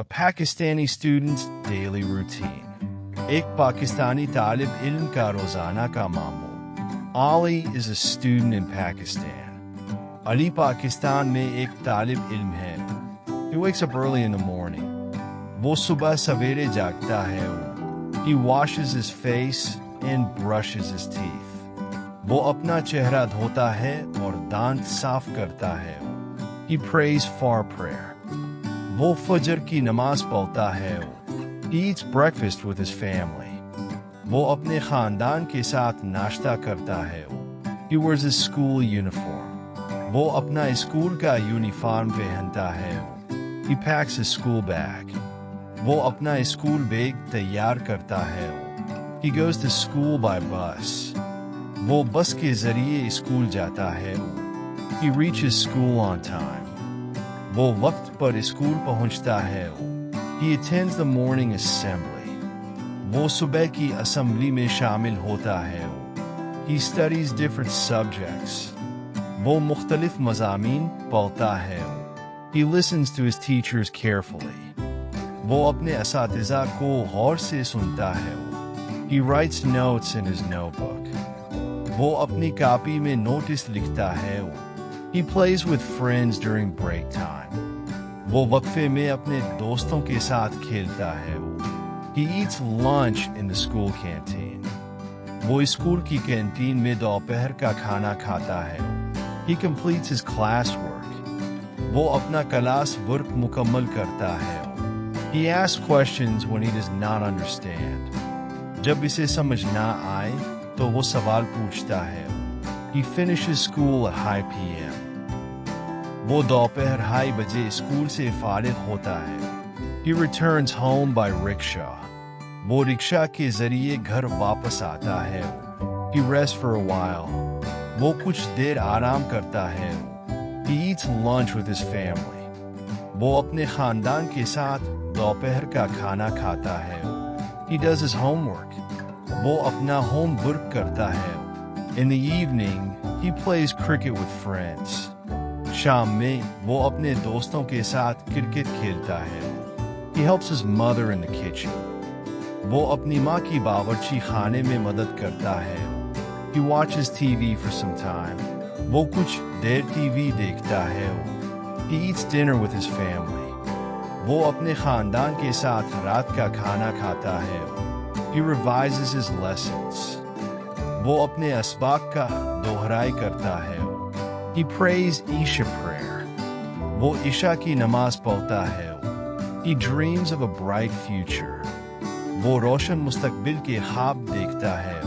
A Pakistani student's daily routine. एक पाकिस्तानी तालिब इल्म का रोजाना का मामूल. Ali is a student in Pakistan. Ali Pakistan में एक तालिब इल्म है. He wakes up early in the morning. वो सुबह सवेरे जागता है. He washes his face and brushes his teeth. वो अपना चेहरा धोता है और दांत साफ करता है. He prays Fajr prayer. वो फजर की नमाज पढ़ता है. He eats breakfast with his family. वो अपने खानदान के साथ नाश्ता करता है. He wears his school uniform. वो अपना स्कूल का यूनिफॉर्म पहनता है. He packs his school bag. वो अपना स्कूल बैग तैयार करता है. He goes to school by bus. वो बस के जरिए स्कूल जाता है. He reaches school on time. वो वक्त पर स्कूल पहुंचता है. He attends the morning assembly. वो सुबह की असेंबली में शामिल होता है. He studies different subjects. वो मुख्तलिफ मज़ामीन पढ़ता है. He listens to his teachers carefully. वो अपने असातिज़ा को गौर से सुनता है. He writes notes in his notebook. वो अपनी कापी में नोटिस लिखता है. He plays with friends during break time. वो वक्फे में अपने दोस्तों के साथ खेलता है. He eats lunch in the school canteen. वो स्कूल की कैंटीन में दोपहर का खाना खाता है. He completes his classwork. वो अपना क्लास वर्क मुकम्मल करता है. He asks questions when he does not understand. जब इसे समझ ना आए तो वो सवाल पूछता है. He finishes school at high p.m. वो दोपहर 2:30 बजे स्कूल से फारिग होता है. He returns home by rickshaw. वो रिक्शा के जरिए घर वापस आता है. He rests for a while. वो कुछ देर आराम करता है. He eats lunch with his family. वो अपने खानदान के साथ दोपहर का खाना खाता है. He does his homework. वो अपना होमवर्क करता है. In the evening, he plays cricket with friends. शाम में वो अपने दोस्तों के साथ क्रिकेट खेलता है. He helps his mother in the kitchen. वो अपनी माँ की बावर्ची खाने में मदद करता है. He watches TV for some time. वो कुछ देर टीवी देखता है. He eats dinner with his family. वो अपने खानदान के साथ रात का खाना खाता है. He revises his lessons. वो अपने असबाक का दोहराई करता है. He prays Isha prayer. वो इशा की नमाज पढ़ता है. He dreams of a bright future. वो रोशन मुस्तकबिल के ख्वाब देखता है.